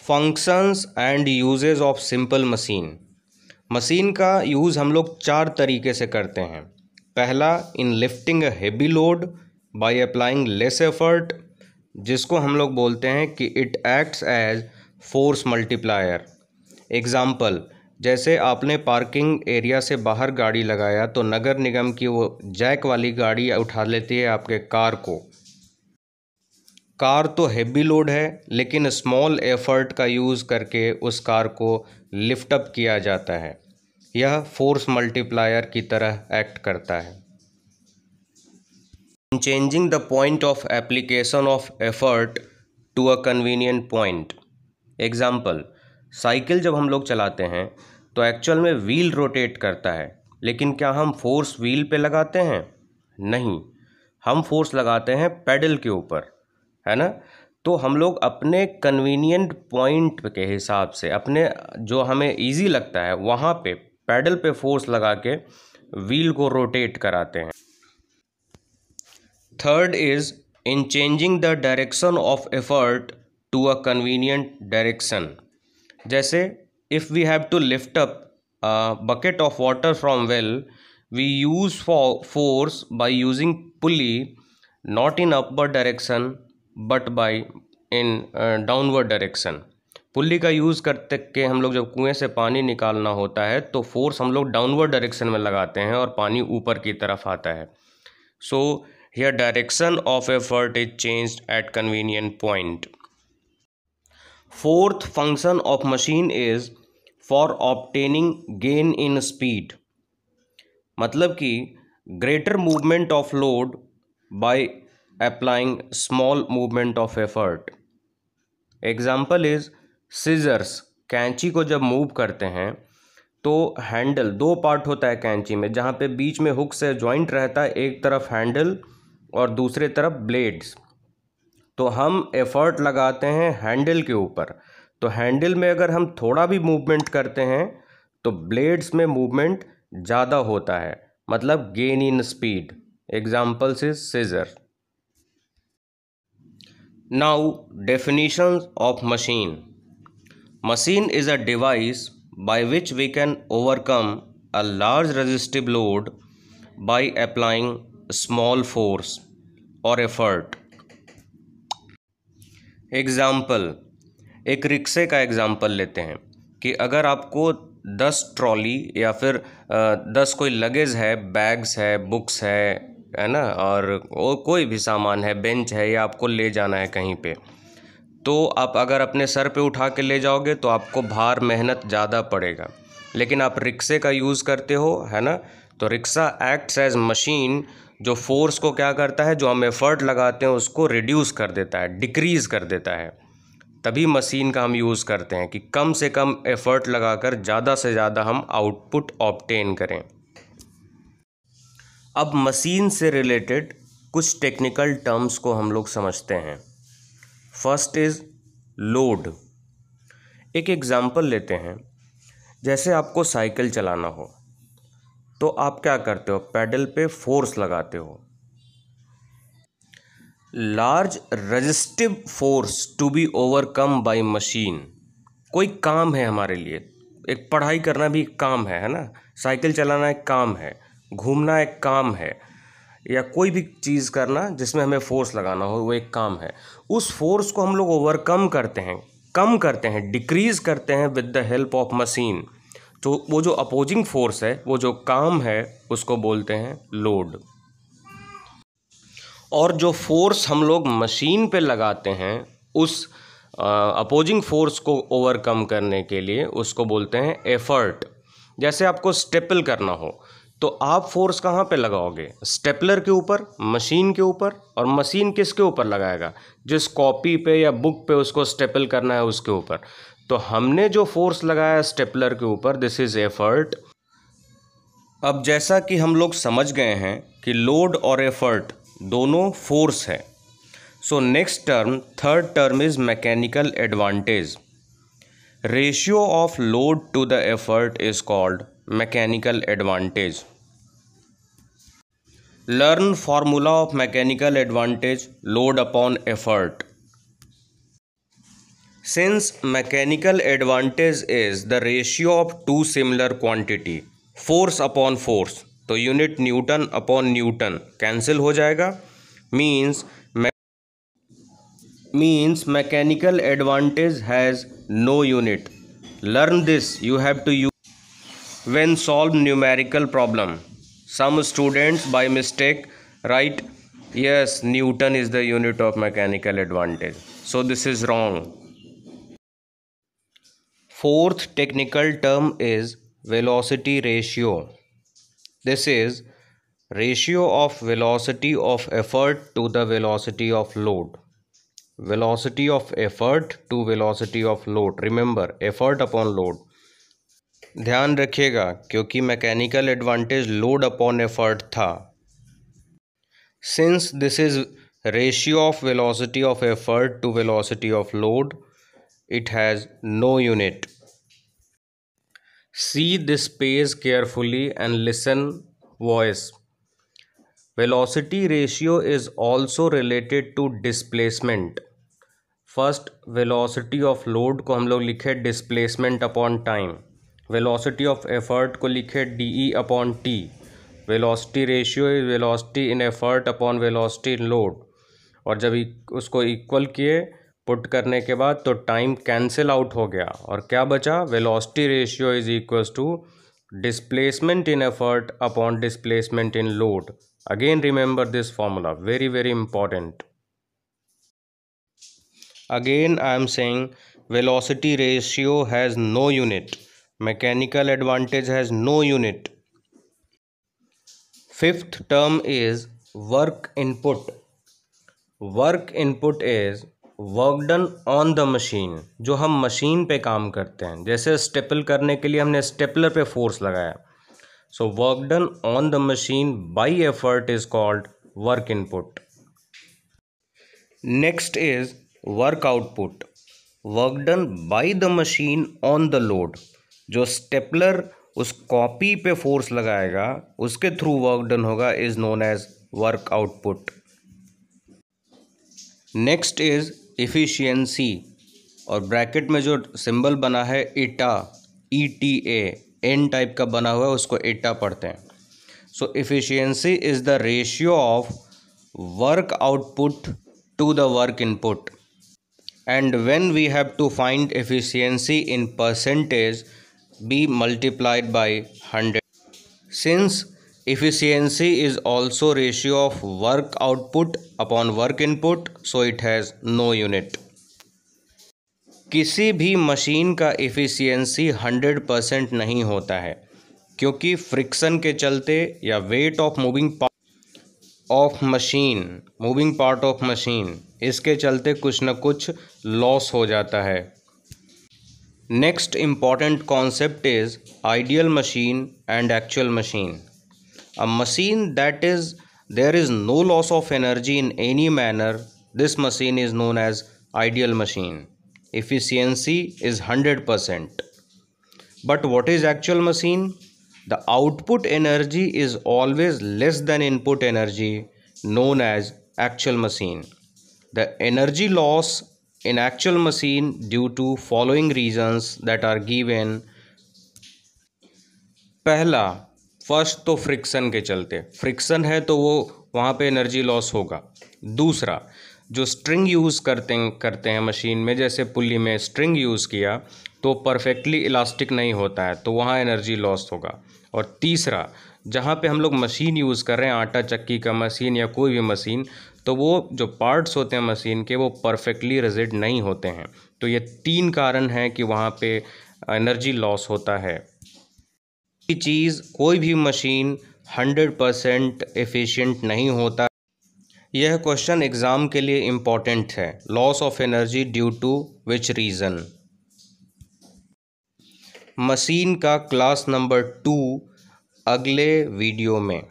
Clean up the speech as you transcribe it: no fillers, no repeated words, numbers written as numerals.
Functions and uses of simple machine. Machine का use हम लोग 4 तरीके से करते हैं। पहला, in lifting a heavy load by applying less effort, जिसको हम लोग बोलते हैं कि it acts as force multiplier. Example, जैसे आपने पार्किंग एरिया से बाहर गाड़ी लगाया तो नगर निगम की वो जैक वाली गाड़ी उठा लेती है आपके कार को। कार तो हेवी लोड है, लेकिन स्मॉल एफर्ट का यूज़ करके उस कार को लिफ्ट अप किया जाता है। यह फोर्स मल्टीप्लायर की तरह एक्ट करता है। In changing the point of application of effort to a convenient point. Example, cycle जब हम लोग चलाते हैं तो एक्चुअल में व्हील रोटेट करता है, लेकिन क्या हम फोर्स व्हील पे लगाते हैं? नहीं, हम फोर्स लगाते हैं पेडल के ऊपर, है ना। तो हम लोग अपने कन्वीनियंट पॉइंट के हिसाब से, अपने जो हमें इजी लगता है वहाँ पे पेडल पे फोर्स लगा के व्हील को रोटेट कराते हैं। Third is in changing the direction of effort to a convenient direction. जैसे if we have to lift up bucket of water from well, we use force by using pulley, not in upward direction but by in downward direction. Pulley का use करते के हम लोग जब कुएं से पानी निकालना होता है तो फोर्स हम लोग डाउनवर्ड डायरेक्शन में लगाते हैं और पानी ऊपर की तरफ आता है। So here direction of effort is changed at convenient point. Fourth function of machine is for obtaining gain in speed. मतलब कि greater movement of load by applying small movement of effort. Example is scissors. कैंची को जब move करते हैं तो handle, 2 part होता है कैंची में, जहाँ पे बीच में हुक से जॉइंट रहता है, एक तरफ हैंडल और दूसरे तरफ ब्लेड्स। तो हम एफर्ट लगाते हैं हैंडल के ऊपर, तो हैंडल में अगर हम थोड़ा भी मूवमेंट करते हैं तो ब्लेड्स में मूवमेंट ज़्यादा होता है, मतलब gain in speed. Examples is scissor. Now, definitions of machine. Machine is a device by which we can overcome a large resistive load by applying small force or effort. Example, एक रिक्शे का example लेते हैं कि अगर आपको 10 trolley या फिर 10 कोई लगेज है, बैग्स है, बुक्स है ना, और कोई भी सामान है, बेंच है, या आपको ले जाना है कहीं पे, तो आप अगर अपने सर पे उठा के ले जाओगे तो आपको भार, मेहनत ज़्यादा पड़ेगा। लेकिन आप रिक्शे का यूज़ करते हो, है ना, तो रिक्शा एक्ट्स एज मशीन, जो फोर्स को क्या करता है, जो हम एफर्ट लगाते हैं उसको रिड्यूस कर देता है, डिक्रीज़ कर देता है। तभी मशीन का हम यूज़ करते हैं कि कम से कम एफर्ट लगाकर ज़्यादा से ज़्यादा हम आउटपुट ऑब्टेन करें। अब मशीन से रिलेटेड कुछ टेक्निकल टर्म्स को हम लोग समझते हैं। First is load. एक एग्ज़ाम्पल लेते हैं, जैसे आपको साइकिल चलाना हो तो आप क्या करते हो, पेडल पे फोर्स लगाते हो। Large resistive force to be overcome by machine. कोई काम है हमारे लिए, एक पढ़ाई करना भी एक काम है ना, साइकिल चलाना एक काम है, घूमना एक काम है, या कोई भी चीज़ करना जिसमें हमें फोर्स लगाना हो वो एक काम है। उस फोर्स को हम लोग ओवरकम करते हैं, कम करते हैं, डिक्रीज़ करते हैं with the help of machine. तो वो जो अपोजिंग फोर्स है, वो जो काम है, उसको बोलते हैं लोड। और जो फोर्स हम लोग मशीन पे लगाते हैं उस अपोजिंग फोर्स को ओवरकम करने के लिए, उसको बोलते हैं एफर्ट। जैसे आपको स्टेपल करना हो तो आप फोर्स कहाँ पे लगाओगे, स्टेपलर के ऊपर, मशीन के ऊपर। और मशीन किसके ऊपर लगाएगा, जिस कॉपी पे या बुक पे उसको स्टेपल करना है उसके ऊपर। तो हमने जो फोर्स लगाया स्टेपलर के ऊपर, दिस इज़ एफर्ट। अब जैसा कि हम लोग समझ गए हैं कि लोड और एफर्ट दोनों फोर्स है, so next term, third term is mechanical advantage. Ratio of load to the effort is called mechanical advantage. Learn formula of mechanical advantage, load upon effort. Since mechanical advantage is the ratio of two similar quantity, force upon force, तो unit Newton upon Newton cancel हो जाएगा, means mechanical advantage has no unit. Learn this, you have to use when solve numerical problem. Some students by mistake write yes, Newton is the unit of mechanical advantage, so this is wrong. Fourth technical term is velocity ratio. This is ratio of velocity of effort to the velocity of load. Velocity of effort to velocity of load. Remember, effort upon load. ध्यान रखिएगा क्योंकि mechanical advantage load upon effort था. Since this is ratio of velocity of effort to velocity of load, it has no unit. See this page carefully and listen voice. Velocity ratio is also related to displacement. First, velocity of load को हम लोग लिखे displacement upon time. Velocity of effort को लिखे dE upon t. Velocity ratio is velocity in effort upon velocity in load. और जब उसको equal किए पुट करने के बाद तो टाइम कैंसिल आउट हो गया और क्या बचा, velocity ratio is equals to displacement in effort upon displacement in load. Again remember this formula, very very important. Again I am saying velocity ratio has no unit, mechanical advantage has no unit. Fifth term is work input. Work input is work done on the machine, जो हम machine पे काम करते हैं. जैसे staple करने के लिए हमने स्टेपलर पे फोर्स लगाया, so work done on the machine by effort is called work input. Next is work output. Work done by the machine on the load, जो स्टेपलर उस कॉपी पे फोर्स लगाएगा उसके थ्रू वर्क डन होगा, is known as work output. Next is efficiency, और bracket में जो symbol बना है ईटा, ETA, एन टाइप का बना हुआ है, उसको ईटा पढ़ते हैं. So efficiency is the ratio of work output to the work input. And when we have to find efficiency in percentage, be multiplied by 100. Since efficiency is also ratio of work output upon work input, so it has no unit. किसी भी machine का efficiency 100% नहीं होता है, क्योंकि friction के चलते या weight of moving part of machine, इसके चलते कुछ न कुछ लॉस हो जाता है. Next important concept is ideal machine and actual machine. A machine that is there is no loss of energy in any manner, this machine is known as ideal machine. Efficiency is 100%. But what is actual machine? The output energy is always less than input energy, known as actual machine. The energy loss in actual machine due to following reasons that are given. पहला, first तो friction के चलते, friction है तो वो वहाँ पे energy loss होगा. दूसरा, जो स्ट्रिंग यूज़ करते हैं मशीन में, जैसे पुल्ली में स्ट्रिंग यूज़ किया तो परफेक्टली इलास्टिक नहीं होता है, तो वहाँ एनर्जी लॉस होगा. और तीसरा, जहाँ पे हम लोग मशीन यूज़ कर रहे हैं, आटा चक्की का मशीन या कोई भी मशीन, तो वो जो पार्ट्स होते हैं मशीन के वो परफेक्टली रिजिड नहीं होते हैं. तो ये तीन कारण हैं कि वहाँ पे एनर्जी लॉस होता है. चीज़ कोई भी मशीन 100% एफिशिएंट नहीं होता. यह क्वेश्चन एग्ज़ाम के लिए इम्पॉर्टेंट है. Loss of energy due to which reason. Machine का क्लास नंबर 2 अगले वीडियो में.